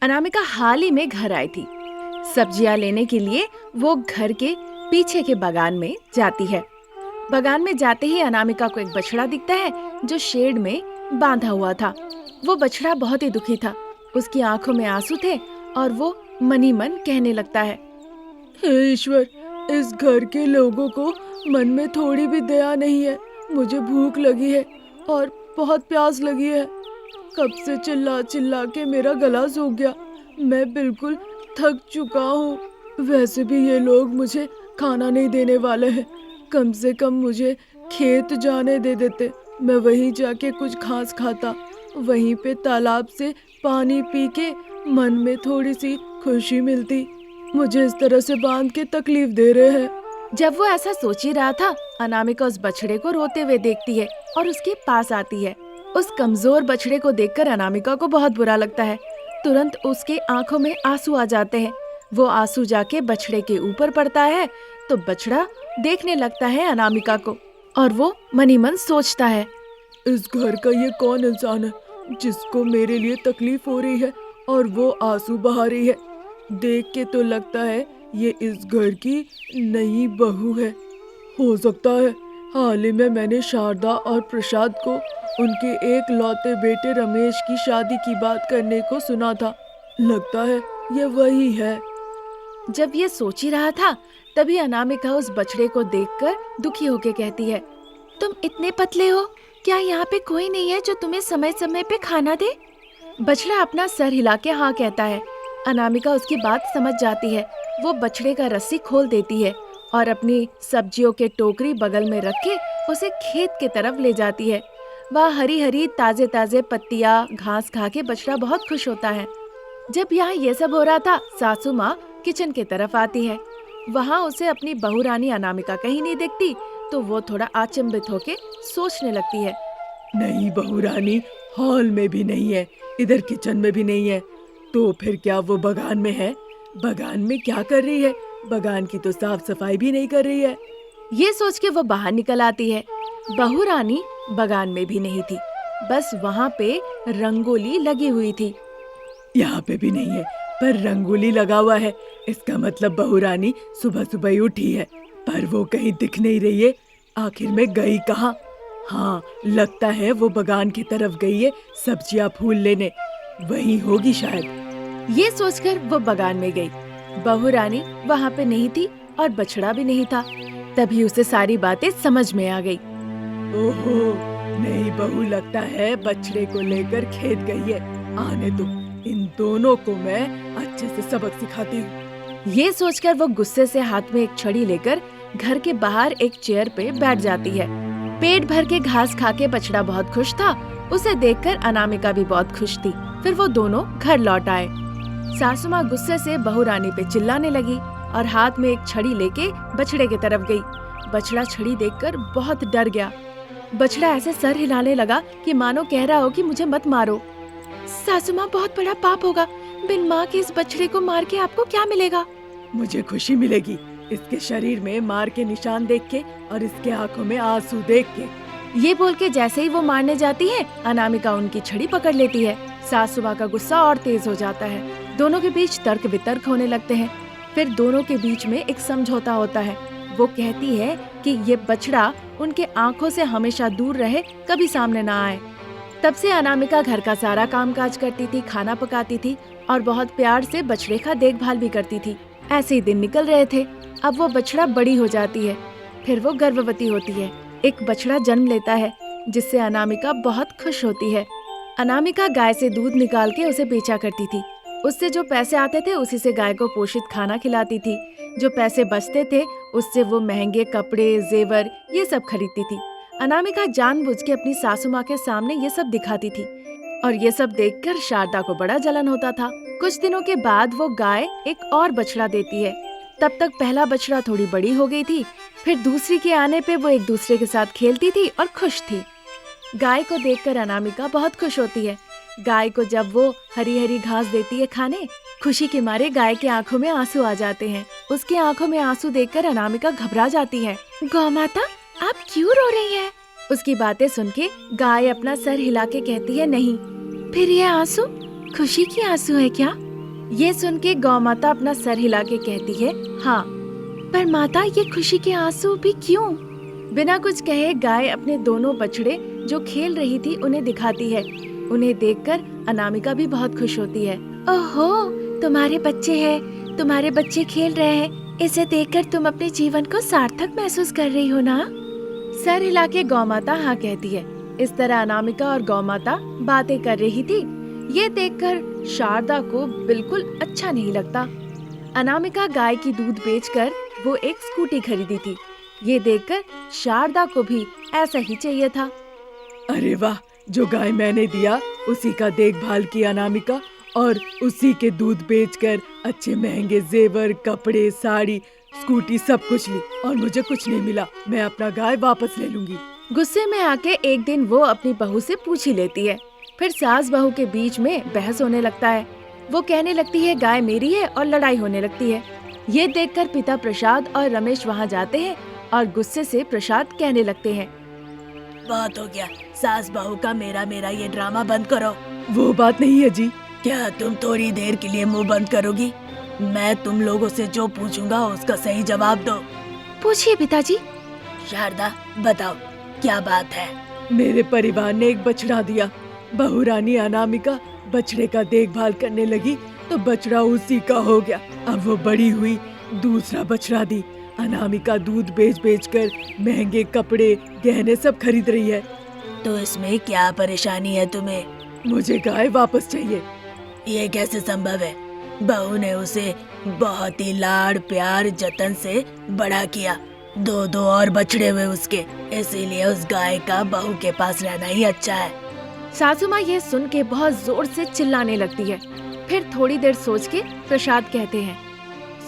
अनामिका हाल ही में घर आई थी। सब्जियां लेने के लिए वो घर के पीछे के बागान में जाती है। बागान में जाते ही अनामिका को एक बछड़ा दिखता है जो शेड में बांधा हुआ था। वो बछड़ा बहुत ही दुखी था। उसकी आंखों में आंसू थे और वो मन ही मन कहने लगता है, हे ईश्वर, इस घर के लोगों को मन में थोड़ी भी दया नहीं है। मुझे भूख लगी है और बहुत प्यास लगी है। कब से चिल्ला चिल्ला के मेरा गला सूख गया। मैं बिल्कुल थक चुका हूँ। वैसे भी ये लोग मुझे खाना नहीं देने वाले हैं। कम से कम मुझे खेत जाने दे देते, मैं वहीं जाके कुछ घास खाता। वहीं पे तालाब से पानी पी के मन में थोड़ी सी खुशी मिलती। मुझे इस तरह से बांध के तकलीफ दे रहे हैं। जब वो ऐसा सोच ही रहा था, अनामिका उस बछड़े को रोते हुए देखती है और उसके पास आती है। उस कमजोर बछड़े को देखकर अनामिका को बहुत बुरा लगता है। तुरंत उसके आंखों में आंसू आ जाते हैं। वो आंसू जाके बछड़े के ऊपर पड़ता है तो बछड़ा देखने लगता है अनामिका को और वो मन ही मन सोचता है, इस घर का ये कौन इंसान है जिसको मेरे लिए तकलीफ हो रही है और वो आंसू बहा रही है। देख के तो लगता है ये इस घर की नई बहू है। हो सकता है हाल ही में मैंने शारदा और प्रसाद को उनके एक लौते बेटे रमेश की शादी की बात करने को सुना था। लगता है ये वही है। जब ये सोच ही रहा था तभी अनामिका उस बछड़े को देखकर दुखी होके कहती है, तुम इतने पतले हो, क्या यहाँ पे कोई नहीं है जो तुम्हें समय समय पे खाना दे? बछड़ा अपना सर हिला के हाँ कहता है। अनामिका उसकी बात समझ जाती है। वो बछड़े का रस्सी खोल देती है और अपनी सब्जियों के टोकरी बगल में रख के उसे खेत के तरफ ले जाती है। वह हरी हरी ताजे ताजे पत्तियां घास खा के बछड़ा बहुत खुश होता है। जब यहाँ ये सब हो रहा था, सासू माँ किचन के तरफ आती है। वहाँ उसे अपनी बहू रानी अनामिका कहीं नहीं दिखती तो वो थोड़ा अचंभित होके सोचने लगती है, नहीं बहू रानी हॉल में भी नहीं है, इधर किचन में भी नहीं है, तो फिर क्या वो बगान में है? बगान में क्या कर रही है? बगान की तो साफ सफाई भी नहीं कर रही है। ये सोच के वो बाहर निकल आती है। बहू रानी बगान में भी नहीं थी, बस वहाँ पे रंगोली लगी हुई थी। यहाँ पे भी नहीं है पर रंगोली लगा हुआ है, इसका मतलब बहू रानी सुबह सुबह ही उठी है, पर वो कहीं दिख नहीं रही है। आखिर में गई कहाँ? हाँ, लगता है वो बगान की तरफ गई है सब्जियां फूल लेने, वहीं होगी शायद। ये सोचकर वो बगान में गई। बहू रानी वहाँ पे नहीं थी और बछड़ा भी नहीं था। तभी उसे सारी बातें समझ में आ गई। ओहो, नहीं बहू लगता है बछड़े को लेकर खेत गई है। आने दो, इन दोनों को मैं अच्छे से सबक सिखाती हूँ। ये सोचकर वो गुस्से से हाथ में एक छड़ी लेकर घर के बाहर एक चेयर पे बैठ जाती है। पेट भर के घास खा के बछड़ा बहुत खुश था। उसे देखकर अनामिका भी बहुत खुश थी। फिर वो दोनों घर लौट आए। सासू माँ गुस्से से बहू रानी पे चिल्लाने लगी और हाथ में एक छड़ी लेके बछड़े की तरफ गई। बछड़ा छड़ी देखकर बहुत डर गया। बछड़ा ऐसे सर हिलाने लगा कि मानो कह रहा हो कि मुझे मत मारो। सासू माँ, बहुत बड़ा पाप होगा। बिन माँ के इस बछड़े को मार के आपको क्या मिलेगा? मुझे खुशी मिलेगी, इसके शरीर में मार के निशान देख के और इसके आंखों में आंसू देख के। ये बोल के जैसे ही वो मारने जाती है, अनामिका उनकी छड़ी पकड़ लेती है। सासू माँ का गुस्सा और तेज हो जाता है। दोनों के बीच तर्क वितर्क होने लगते हैं। फिर दोनों के बीच में एक समझौता होता है। वो कहती है कि ये बछड़ा उनके आंखों से हमेशा दूर रहे, कभी सामने ना आए। तब से अनामिका घर का सारा कामकाज करती थी, खाना पकाती थी और बहुत प्यार से बछड़े का देखभाल भी करती थी। ऐसे ही दिन निकल रहे थे। अब वो बछड़ा बड़ी हो जाती है। फिर वो गर्भवती होती है। एक बछड़ा जन्म लेता है जिससे अनामिका बहुत खुश होती है। अनामिका गाय से दूध निकाल के उसे बेचा करती थी। उससे जो पैसे आते थे उसी से गाय को पोषित खाना खिलाती थी। जो पैसे बचते थे उससे वो महंगे कपड़े, जेवर ये सब खरीदती थी। अनामिका जानबूझ के अपनी सासू माँ के सामने ये सब दिखाती थी और ये सब देखकर शारदा को बड़ा जलन होता था। कुछ दिनों के बाद वो गाय एक और बछड़ा देती है। तब तक पहला बछड़ा थोड़ी बड़ी हो गई थी। फिर दूसरी के आने पे वो एक दूसरे के साथ खेलती थी और खुश थी। गाय को देखकर अनामिका बहुत खुश होती है। गाय को जब वो हरी हरी घास देती है खाने, खुशी के मारे गाय के आंखों में आंसू आ जाते हैं। उसके आंखों में आंसू देखकर अनामिका घबरा जाती है। गौ माता, आप क्यों रो रही हैं? उसकी बातें सुन के गाय अपना सर हिला के कहती है, नहीं। फिर ये आंसू खुशी की आंसू है क्या? ये सुन के गौ माता अपना सर हिला के कहती है, हाँ, पर माता ये खुशी के आंसू भी क्यों? बिना कुछ कहे गाय अपने दोनों बछड़े जो खेल रही थी उन्हें दिखाती है। उन्हें देखकर अनामिका भी बहुत खुश होती है। ओहो, तुम्हारे बच्चे हैं, तुम्हारे बच्चे खेल रहे हैं, इसे देखकर तुम अपने जीवन को सार्थक महसूस कर रही हो ना? सर हिला के गौ माता हाँ कहती है। इस तरह अनामिका और गौ माता बातें कर रही थी। ये देखकर शारदा को बिल्कुल अच्छा नहीं लगता। अनामिका गाय की दूध बेचकर वो एक स्कूटी खरीदी थी। ये देखकर शारदा को भी ऐसा ही चाहिए था। अरे वाह, जो गाय मैंने दिया उसी का देखभाल किया अनामिका, और उसी के दूध बेचकर अच्छे महंगे जेवर, कपड़े, साड़ी, स्कूटी सब कुछ ली और मुझे कुछ नहीं मिला। मैं अपना गाय वापस ले लूंगी। गुस्से में आके एक दिन वो अपनी बहू से पूछ ही लेती है। फिर सास बहू के बीच में बहस होने लगता है। वो कहने लगती है गाय मेरी है और लड़ाई होने लगती है। ये देखकर पिता प्रसाद और रमेश वहाँ जाते हैं और गुस्से से प्रसाद कहने लगते हैं, बहुत हो गया, सास बहू का मेरा मेरा ये ड्रामा बंद करो। वो बात नहीं है जी। क्या तुम थोड़ी देर के लिए मुंह बंद करोगी? मैं तुम लोगों से जो पूछूंगा उसका सही जवाब दो। पूछिए पिताजी। शारदा बताओ, क्या बात है? मेरे परिवार ने एक बछड़ा दिया। बहू रानी अनामिका बछड़े का देखभाल करने लगी तो बछड़ा उसी का हो गया। अब वो बड़ी हुई, दूसरा बछड़ा दी। अनामिका दूध बेच बेच कर महंगे कपड़े, गहने सब खरीद रही है। तो इसमें क्या परेशानी है तुम्हें? मुझे गाय वापस चाहिए। ये कैसे संभव है? बहू ने उसे बहुत ही लाड़ प्यार जतन से बड़ा किया। दो दो और बछड़े हुए उसके, इसीलिए उस गाय का बहू के पास रहना ही अच्छा है। सासू माँ ये सुन के बहुत जोर से चिल्लाने लगती है। फिर थोड़ी देर सोच के प्रसाद कहते हैं,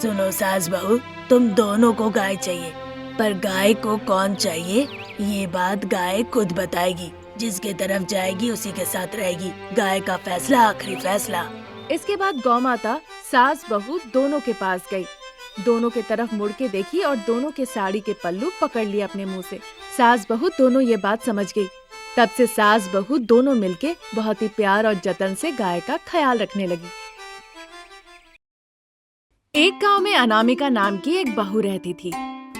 सुनो सास बहू, तुम दोनों को गाय चाहिए, पर गाय को कौन चाहिए ये बात गाय खुद बताएगी। जिसके तरफ जाएगी उसी के साथ रहेगी। गाय का फैसला आखिरी फैसला। इसके बाद गौ माता सास बहू दोनों के पास गई। दोनों के तरफ मुड़ के देखी और दोनों के साड़ी के पल्लू पकड़ लिए अपने मुंह से। सास बहू दोनों ये बात समझ गई। तब से सास बहू दोनों मिलके बहुत ही प्यार और जतन से गाय का ख्याल रखने लगी। एक गांव में अनामिका नाम की एक बहू रहती थी।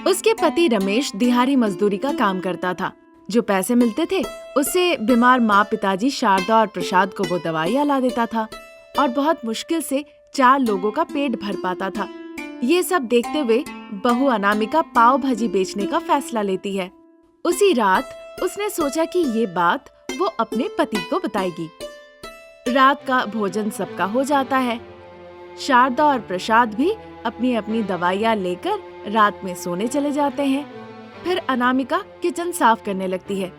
उसके पति रमेश दिहाड़ी मजदूरी का काम करता था। जो पैसे मिलते थे उससे बीमार माँ पिताजी शारदा और प्रसाद को वो दवाइयाँ ला देता था और बहुत मुश्किल से 4 लोगों का पेट भर पाता था। ये सब देखते हुए बहू अनामिका पाव भाजी बेचने का फैसला लेती है। उसी रात उसने सोचा कि ये बात वो अपने पति को बताएगी। रात का भोजन सबका हो जाता है। शारदा और प्रसाद भी अपनी अपनी दवाइयाँ लेकर रात में सोने चले जाते हैं। फिर अनामिका किचन साफ करने लगती है।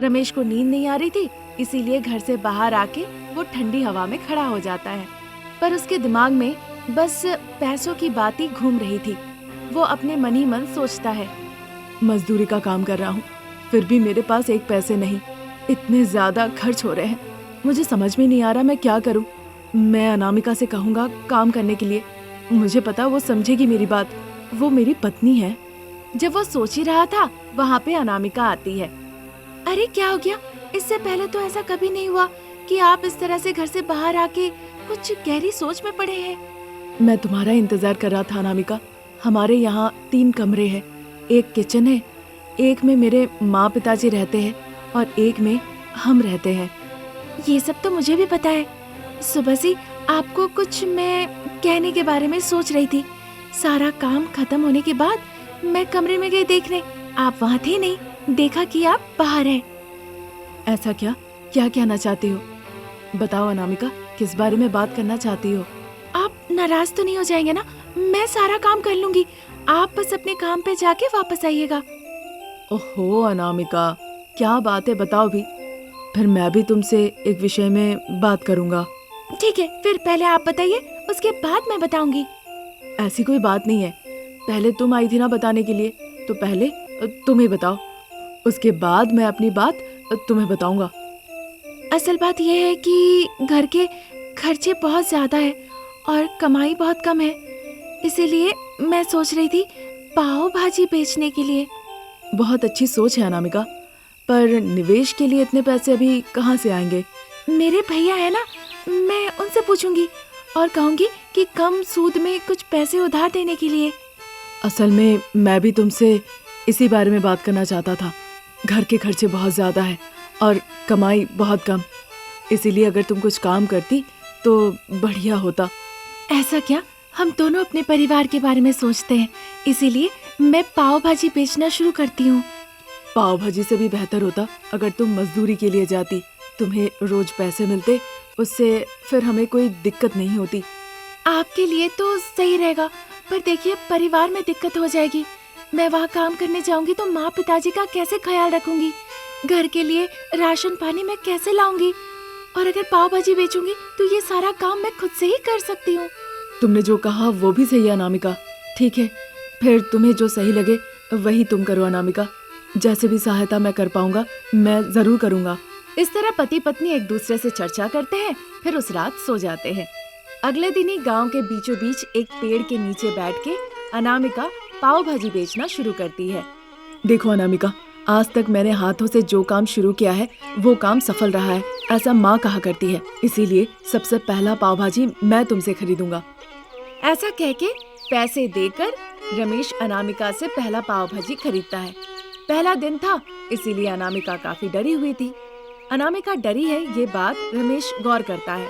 रमेश को नींद नहीं आ रही थी, इसीलिए घर से बाहर आके वो ठंडी हवा में खड़ा हो जाता है। पर उसके दिमाग में बस पैसों की बात ही घूम रही थी। वो अपने मन ही मन सोचता है, मजदूरी का काम कर रहा हूँ, फिर भी मेरे पास एक पैसे नहीं। इतने ज्यादा खर्च हो रहे हैं, मुझे समझ में नहीं आ रहा मैं क्या करूँ। मैं अनामिका से कहूँगा काम करने के लिए। मुझे पता वो समझेगी मेरी बात, वो मेरी पत्नी है। जब वो सोच ही रहा था, वहाँ पे अनामिका आती है। अरे क्या हो गया? इससे पहले तो ऐसा कभी नहीं हुआ कि आप इस तरह से घर से बाहर आके कुछ गहरी सोच में पड़े हैं। मैं तुम्हारा इंतजार कर रहा था अनामिका। हमारे यहाँ 3 कमरे हैं। एक किचन है, एक में मेरे माँ पिताजी रहते हैं और एक में हम रहते हैं। ये सब तो मुझे भी पता है। सुबह से आपको कुछ मैं कहने के बारे में सोच रही थी। सारा काम खत्म होने के बाद मैं कमरे में गई देखने, आप वहाँ थे नहीं। देखा कि आप बाहर हैं। ऐसा क्या? क्या कहना चाहती हो? बताओ अनामिका, किस बारे में बात करना चाहती हो? आप नाराज तो नहीं हो जाएंगे ना? मैं सारा काम कर लूंगी, आप बस अपने काम पे जाके वापस आइएगा। ओहो अनामिका, क्या बात है बताओ भी, फिर मैं भी तुमसे एक विषय में बात करूंगा। ठीक है, फिर पहले आप बताइए, उसके बाद मैं बताऊंगी। ऐसी कोई बात नहीं है, पहले तुम आई थी ना बताने के लिए, तो पहले तुम ही बताओ, उसके बाद मैं अपनी बात तुम्हें बताऊंगा। असल बात यह है कि घर के खर्चे बहुत ज्यादा है और कमाई बहुत कम है, इसीलिए मैं सोच रही थी पाव भाजी बेचने के लिए। बहुत अच्छी सोच है अनामिका, पर निवेश के लिए इतने पैसे अभी कहाँ से आएंगे? मेरे भैया है ना, मैं उनसे पूछूंगी और कहूंगी कि कम सूद में कुछ पैसे उधार देने के लिए। असल में मैं भी तुमसे इसी बारे में बात करना चाहता था। घर के खर्चे बहुत ज़्यादा है और कमाई बहुत कम, इसीलिए अगर तुम कुछ काम करती तो बढ़िया होता। ऐसा क्या? हम दोनों अपने परिवार के बारे में सोचते हैं, इसीलिए मैं पाव भाजी बेचना शुरू करती हूँ। पाव भाजी से भी बेहतर होता अगर तुम मजदूरी के लिए जाती, तुम्हें रोज पैसे मिलते, उससे फिर हमें कोई दिक्कत नहीं होती। आपके लिए तो सही रहेगा, पर देखिए परिवार में दिक्कत हो जाएगी। मैं वहाँ काम करने जाऊंगी तो माँ पिताजी का कैसे ख्याल रखूंगी? घर के लिए राशन पानी मैं कैसे लाऊंगी? और अगर पाव भाजी बेचूंगी तो ये सारा काम मैं खुद से ही कर सकती हूँ। तुमने जो कहा वो भी सही है अनामिका। ठीक है, फिर तुम्हें जो सही लगे वही तुम करो अनामिका। जैसे भी सहायता मैं कर पाऊंगा मैं जरूर करूंगा। इस तरह पति पत्नी एक दूसरे से चर्चा करते हैं, फिर उस रात सो जाते हैं। अगले दिन ही गांव के बीचों बीच एक पेड़ के नीचे बैठ के अनामिका पाव भाजी बेचना शुरू करती है। देखो अनामिका, आज तक मैंने हाथों से जो काम शुरू किया है वो काम सफल रहा है, ऐसा माँ कहा करती है। इसीलिए सबसे पहला पाव भाजी मैं तुमसे खरीदूंगा। ऐसा कह के पैसे देकर रमेश अनामिका से पहला पाव भाजी खरीदता है। पहला दिन था, इसीलिए अनामिका काफी डरी हुई थी। अनामिका डरी है ये बात रमेश गौर करता है।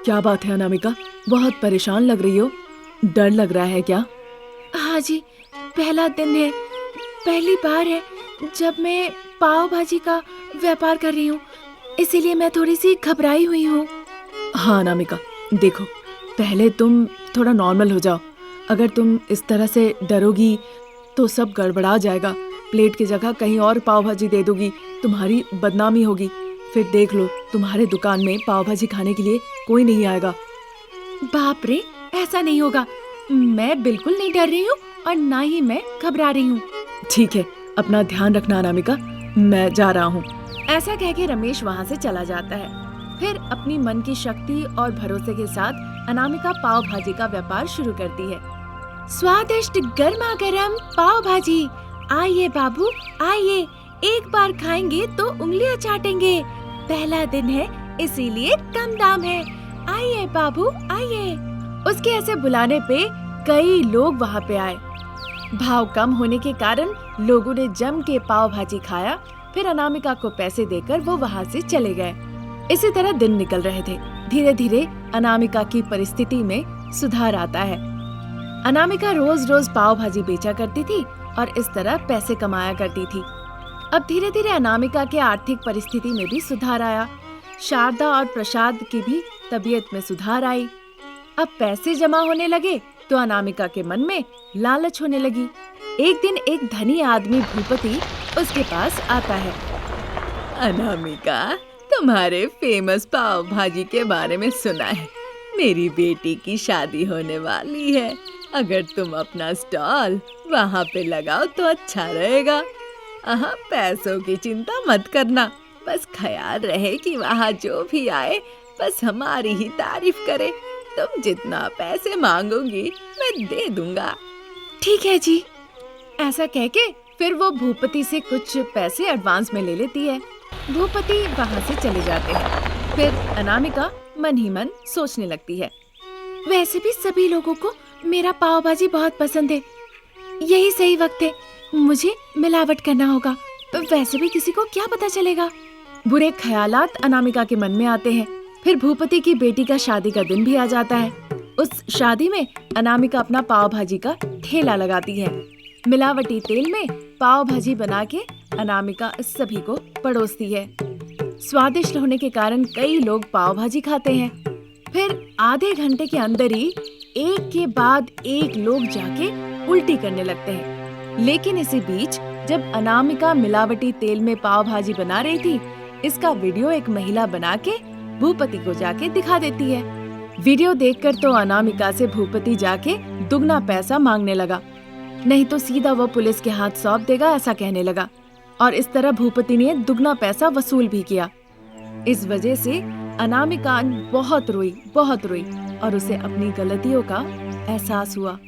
क्या बात है अनामिका, बहुत परेशान लग रही हो, डर लग रहा है क्या? हाँ जी, पहला दिन है, पहली बार है जब मैं पाव भाजी का व्यापार कर रही हूँ, इसीलिए मैं थोड़ी सी घबराई हुई हूँ। हाँ अनामिका, देखो पहले तुम थोड़ा नॉर्मल हो जाओ। अगर तुम इस तरह से डरोगी तो सब गड़बड़ा जाएगा। प्लेट की जगह कहीं और पाव भाजी दे दोगी, तुम्हारी बदनामी होगी। फिर देख लो, तुम्हारे दुकान में पाव भाजी खाने के लिए कोई नहीं आएगा। बाप रे, ऐसा नहीं होगा। मैं बिल्कुल नहीं डर रही हूँ और ना ही मैं घबरा रही हूँ। ठीक है, अपना ध्यान रखना अनामिका, मैं जा रहा हूँ। ऐसा कह के रमेश वहाँ से चला जाता है। फिर अपनी मन की शक्ति और भरोसे के साथ अनामिका पाव भाजी का व्यापार शुरू करती है। स्वादिष्ट गर्मा गर्म पाव भाजी, आइए बाबू आइए, एक बार खाएंगे तो उंगलियां चाटेंगे। पहला दिन है इसीलिए कम दाम है, आइए बाबू आइए। उसके ऐसे बुलाने पे कई लोग वहाँ पे आए। भाव कम होने के कारण लोगों ने जम के पाव भाजी खाया। फिर अनामिका को पैसे देकर वो वहाँ से चले गए। इसी तरह दिन निकल रहे थे। धीरे धीरे अनामिका की परिस्थिति में सुधार आता है। अनामिका रोज रोज पाव भाजी बेचा करती थी और इस तरह पैसे कमाया करती थी। अब धीरे धीरे अनामिका के आर्थिक परिस्थिति में भी सुधार आया। शारदा और प्रसाद की भी तबीयत में सुधार आई। अब पैसे जमा होने लगे तो अनामिका के मन में लालच होने लगी। एक दिन एक धनी आदमी भूपति उसके पास आता है। अनामिका, तुम्हारे फेमस पाव भाजी के बारे में सुना है। मेरी बेटी की शादी होने वाली है। अगर तुम अपना स्टॉल वहाँ पे लगाओ तो अच्छा रहेगा। पैसों की चिंता मत करना, बस ख्याल रहे कि वहाँ जो भी आए बस हमारी ही तारीफ करे। तुम जितना पैसे मांगोगी मैं दे दूंगा। ठीक है जी। ऐसा कह के फिर वो भूपति से कुछ पैसे एडवांस में ले लेती है। भूपति वहाँ से चले जाते हैं। फिर अनामिका मन ही मन सोचने लगती है, वैसे भी सभी लोगों को मेरा पाव भाजी बहुत पसंद है। यही सही वक्त है, मुझे मिलावट करना होगा। वैसे भी किसी को क्या पता चलेगा। बुरे ख्यालात अनामिका के मन में आते हैं। फिर भूपति की बेटी का शादी का दिन भी आ जाता है। उस शादी में अनामिका अपना पाव भाजी का ठेला लगाती है। मिलावटी तेल में पाव भाजी बना के अनामिका सभी को परोसती है। स्वादिष्ट होने के कारण कई लोग पाव भाजी खाते हैं। फिर आधे घंटे के अंदर ही एक के बाद एक लोग जाके उल्टी करने लगते हैं। लेकिन इसी बीच जब अनामिका मिलावटी तेल में पाव भाजी बना रही थी, इसका वीडियो एक महिला बना के भूपति को जाके दिखा देती है। वीडियो देखकर तो अनामिका से भूपति जाके दुगना पैसा मांगने लगा, नहीं तो सीधा वो पुलिस के हाथ सौंप देगा, ऐसा कहने लगा। और इस तरह भूपति ने दुगना पैसा वसूल भी किया। इस वजह से अनामिका बहुत रोई और उसे अपनी गलतियों का एहसास हुआ।